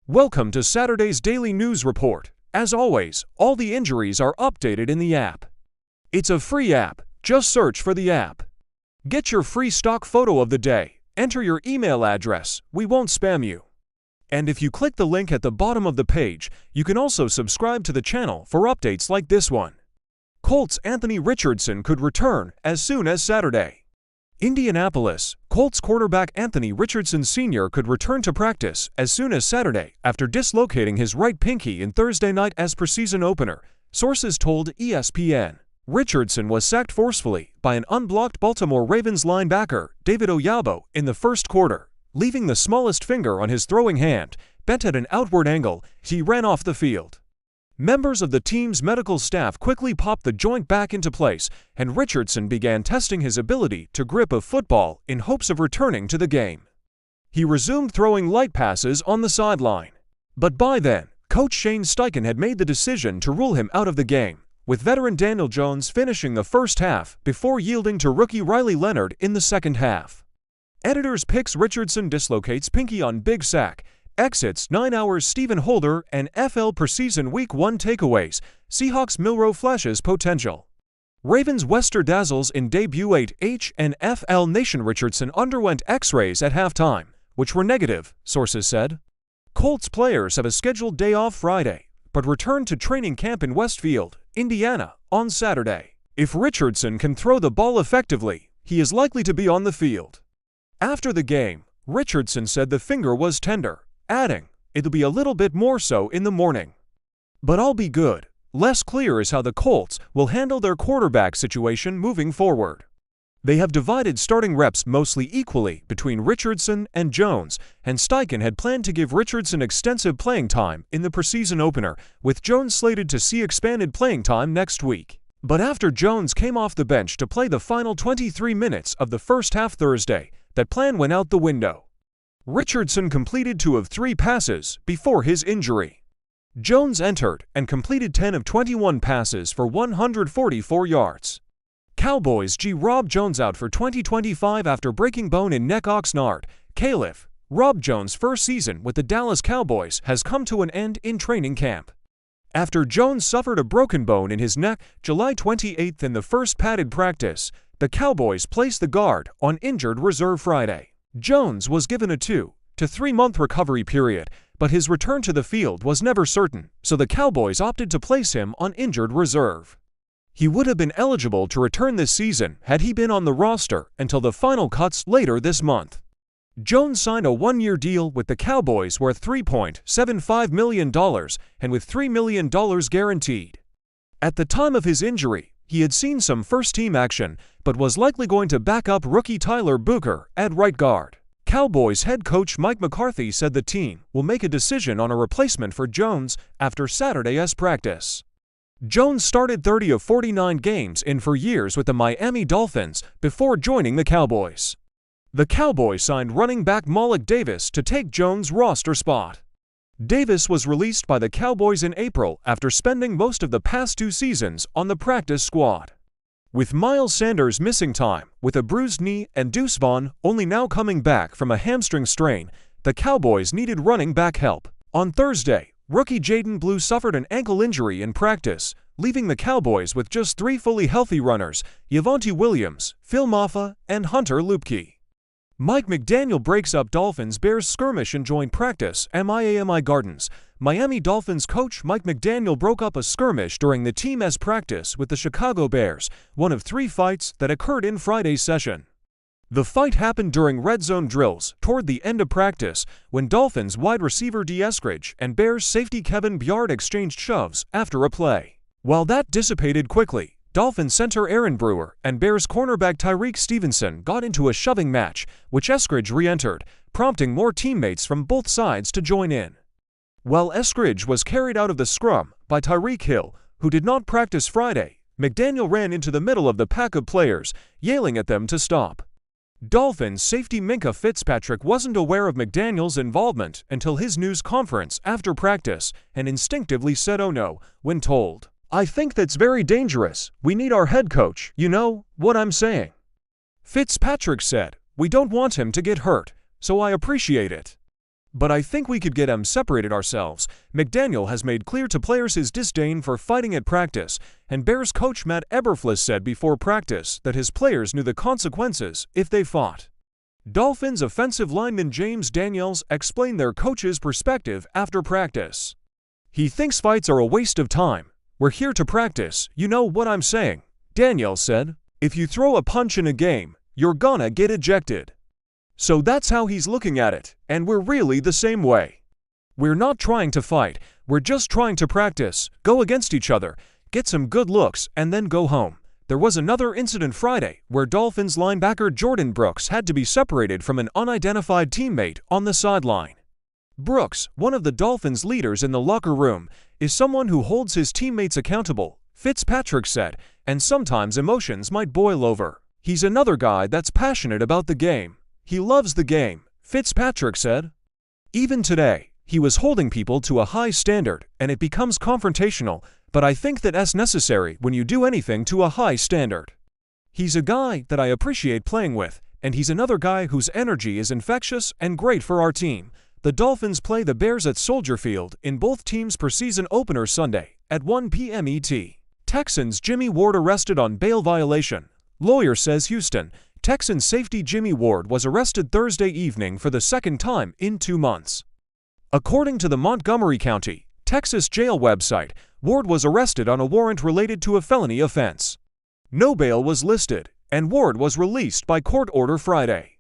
Welcome to Saturday's Daily News Report. As always, all the injuries are updated in the app. It's a free app. Just search for the app. Get your free stock photo of the day. Enter your email address. We won't spam you. And if you click the link at the bottom of the page, you can also subscribe to the channel for updates like this one. Colts Anthony Richardson could return as soon as Saturday. Indianapolis Colts quarterback Anthony Richardson Sr. could return to practice as soon as Saturday after dislocating his right pinkie in Thursday night's preseason opener, sources told ESPN. Richardson was sacked forcefully by an unblocked Baltimore Ravens linebacker, David Ojabo, in the first quarter, leaving the smallest finger on his throwing hand bent at an outward angle. He ran off the field. Members of the team's medical staff quickly popped the joint back into place, and Richardson began testing his ability to grip a football in hopes of returning to the game. He resumed throwing light passes on the sideline. But by then, coach Shane Steichen had made the decision to rule him out of the game, with veteran Daniel Jones finishing the first half before yielding to rookie Riley Leonard in the second half. Editors picks Richardson dislocates pinkie on big sack, exits 9 hours Stephen Holder and FL Preseason Week 1 takeaways, Seahawks Milroe flashes potential. Ravens Wester dazzles in debut 8H and FL Nation Richardson underwent X-rays at halftime, which were negative, sources said. Colts players have a scheduled day off Friday, but return to training camp in Westfield, Indiana, on Saturday. If Richardson can throw the ball effectively, he is likely to be on the field. After the game, Richardson said the finger was tender, adding, "It'll be a little bit more so in the morning. But I'll be good." Less clear is how the Colts will handle their quarterback situation moving forward. They have divided starting reps mostly equally between Richardson and Jones, and Steichen had planned to give Richardson extensive playing time in the preseason opener, with Jones slated to see expanded playing time next week. But after Jones came off the bench to play the final 23 minutes of the first half Thursday, that plan went out the window. Richardson completed 2 of 3 passes before his injury. Jones entered and completed 10 of 21 passes for 144 yards. Cowboys Rob Jones out for 2025 after breaking bone in neck oxnard. Caliph. Rob Jones' first season with the Dallas Cowboys has come to an end in training camp. After Jones suffered a broken bone in his neck July 28 in the first padded practice, the Cowboys placed the guard on injured reserve Friday. Jones was given a 2 to 3 month recovery period, but his return to the field was never certain, so the Cowboys opted to place him on injured reserve. He would have been eligible to return this season had he been on the roster until the final cuts later this month. Jones signed a 1-year deal with the Cowboys worth $3.75 million and with $3 million guaranteed. At the time of his injury, he had seen some first-team action, but was likely going to back up rookie Tyler Booker at right guard. Cowboys head coach Mike McCarthy said the team will make a decision on a replacement for Jones after Saturday's practice. Jones started 30 of 49 games in 4 years with the Miami Dolphins before joining the Cowboys. The Cowboys signed running back Malik Davis to take Jones' roster spot. Davis was released by the Cowboys in April after spending most of the past 2 seasons on the practice squad. With Miles Sanders missing time with a bruised knee and Deuce Vaughn only now coming back from a hamstring strain, the Cowboys needed running back help. On Thursday, rookie Jaden Blue suffered an ankle injury in practice, leaving the Cowboys with just 3 fully healthy runners, Javonte Williams, Phil Mafah, and Hunter Luepke. Mike McDaniel breaks up Dolphins-Bears skirmish in joint practice, Miami Gardens. Miami Dolphins coach Mike McDaniel broke up a skirmish during the team's practice with the Chicago Bears, one of 3 fights that occurred in Friday's session. The fight happened during red zone drills toward the end of practice when Dolphins wide receiver D. Eskridge and Bears safety Kevin Byard exchanged shoves after a play. While that dissipated quickly, Dolphins center Aaron Brewer and Bears cornerback Tyreek Stevenson got into a shoving match, which Eskridge re-entered, prompting more teammates from both sides to join in. While Eskridge was carried out of the scrum by Tyreek Hill, who did not practice Friday, McDaniel ran into the middle of the pack of players, yelling at them to stop. Dolphins safety Minkah Fitzpatrick wasn't aware of McDaniel's involvement until his news conference after practice and instinctively said "oh no" when told. "I think that's very dangerous. We need our head coach, you know what I'm saying." Fitzpatrick said, "We don't want him to get hurt, so I appreciate it." But I think we could get separated ourselves. McDaniel has made clear to players his disdain for fighting at practice, and Bears coach Matt Eberflus said before practice that his players knew the consequences if they fought. Dolphins offensive lineman James Daniels explained their coach's perspective after practice. "He thinks fights are a waste of time. We're here to practice, you know what I'm saying," Daniels said. "If you throw a punch in a game, you're gonna get ejected." So that's how he's looking at it, and we're really the same way. We're not trying to fight, we're just trying to practice, go against each other, get some good looks, and then go home. There was another incident Friday where Dolphins linebacker Jordan Brooks had to be separated from an unidentified teammate on the sideline. Brooks, one of the Dolphins' leaders in the locker room, is someone who holds his teammates accountable, Fitzpatrick said, and sometimes emotions might boil over. "He's another guy that's passionate about the game. He loves the game," Fitzpatrick said. "Even today, he was holding people to a high standard, and it becomes confrontational, but I think that's necessary when you do anything to a high standard. He's a guy that I appreciate playing with, and he's another guy whose energy is infectious and great for our team." The Dolphins play the Bears at Soldier Field in both teams' preseason opener Sunday at 1 p.m. ET. Texans Jimmy Ward arrested on bail violation. Lawyer says Houston Texans safety Jimmy Ward was arrested Thursday evening for the second time in 2 months. According to the Montgomery County, Texas jail website, Ward was arrested on a warrant related to a felony offense. No bail was listed, and Ward was released by court order Friday.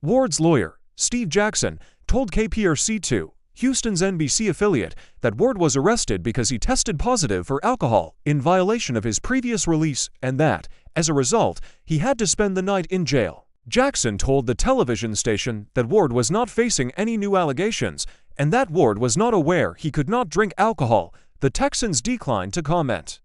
Ward's lawyer, Steve Jackson, told KPRC2, Houston's NBC affiliate, that Ward was arrested because he tested positive for alcohol in violation of his previous release and that, as a result, he had to spend the night in jail. Jackson told the television station that Ward was not facing any new allegations and that Ward was not aware he could not drink alcohol. The Texans declined to comment.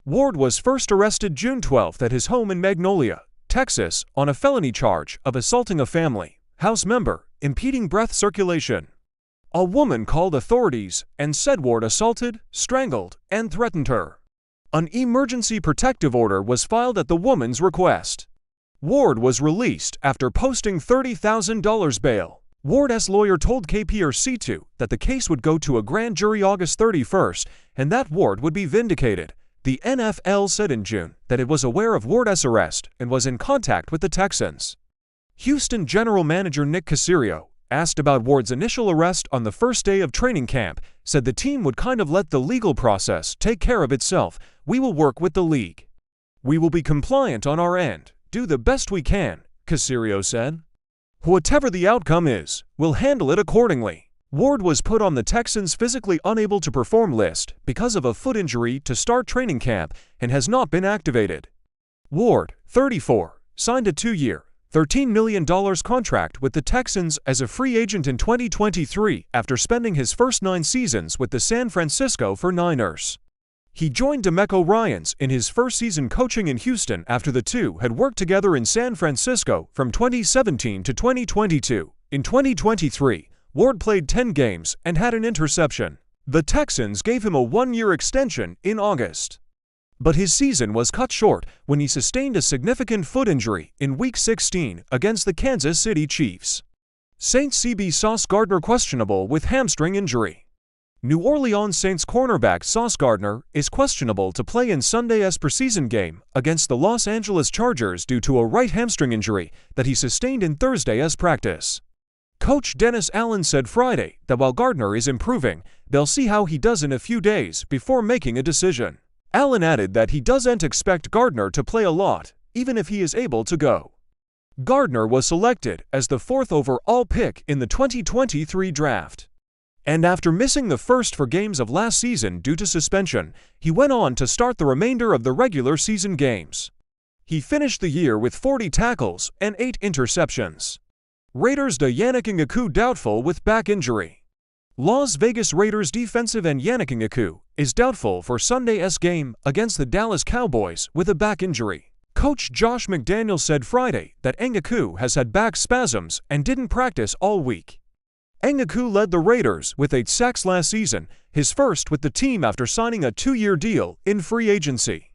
Ward was first arrested June 12 at his home in Magnolia, Texas, on a felony charge of assaulting a family house member, impeding breath circulation. A woman called authorities and said Ward assaulted, strangled, and threatened her. An emergency protective order was filed at the woman's request. Ward was released after posting $30,000 bail. Ward's lawyer told KPRC2 that the case would go to a grand jury August 31st and that Ward would be vindicated. The NFL said in June that it was aware of Ward's arrest and was in contact with the Texans. Houston general manager Nick Caserio, asked about Ward's initial arrest on the first day of training camp, said the team would kind of let the legal process take care of itself. "We will work with the league. We will be compliant on our end, do the best we can," Caserio said. "Whatever the outcome is, we'll handle it accordingly." Ward was put on the Texans' physically unable to perform list because of a foot injury to start training camp and has not been activated. Ward, 34, signed a 2-year, $13 million contract with the Texans as a free agent in 2023 after spending his first 9 seasons with the San Francisco 49ers. He joined DeMeco Ryans in his first season coaching in Houston after the two had worked together in San Francisco from 2017 to 2022. In 2023, Ward played 10 games and had an interception. The Texans gave him a 1-year extension in August. But his season was cut short when he sustained a significant foot injury in Week 16 against the Kansas City Chiefs. Saints CB Sauce Gardner questionable with hamstring injury. New Orleans Saints cornerback Sauce Gardner is questionable to play in Sunday's preseason game against the Los Angeles Chargers due to a right hamstring injury that he sustained in Thursday's practice. Coach Dennis Allen said Friday that while Gardner is improving, they'll see how he does in a few days before making a decision. Allen added that he doesn't expect Gardner to play a lot, even if he is able to go. Gardner was selected as the 4th overall pick in the 2023 draft. And after missing the first 4 games of last season due to suspension, he went on to start the remainder of the regular season games. He finished the year with 40 tackles and 8 interceptions. Raiders' Yannick Ngakoue doubtful with back injury. Las Vegas Raiders defensive end Yannick Ngakoue is doubtful for Sunday's game against the Dallas Cowboys with a back injury. Coach Josh McDaniels said Friday that Ngakoue has had back spasms and didn't practice all week. Ngakoue led the Raiders with 8 sacks last season, his first with the team after signing a 2-year deal in free agency.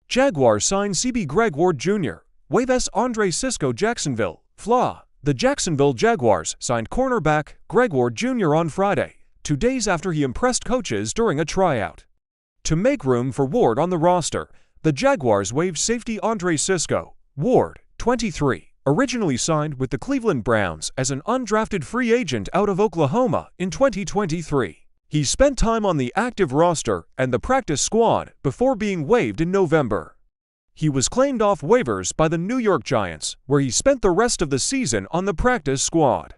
Jaguars signed CB Greg Ward Jr., waived Andre Cisco Jacksonville, Fla. The Jacksonville Jaguars signed cornerback Greg Ward Jr. on Friday, 2 days after he impressed coaches during a tryout. To make room for Ward on the roster, the Jaguars waived safety Andre Cisco. Ward, 23, originally signed with the Cleveland Browns as an undrafted free agent out of Oklahoma in 2023. He spent time on the active roster and the practice squad before being waived in November. He was claimed off waivers by the New York Giants, where he spent the rest of the season on the practice squad.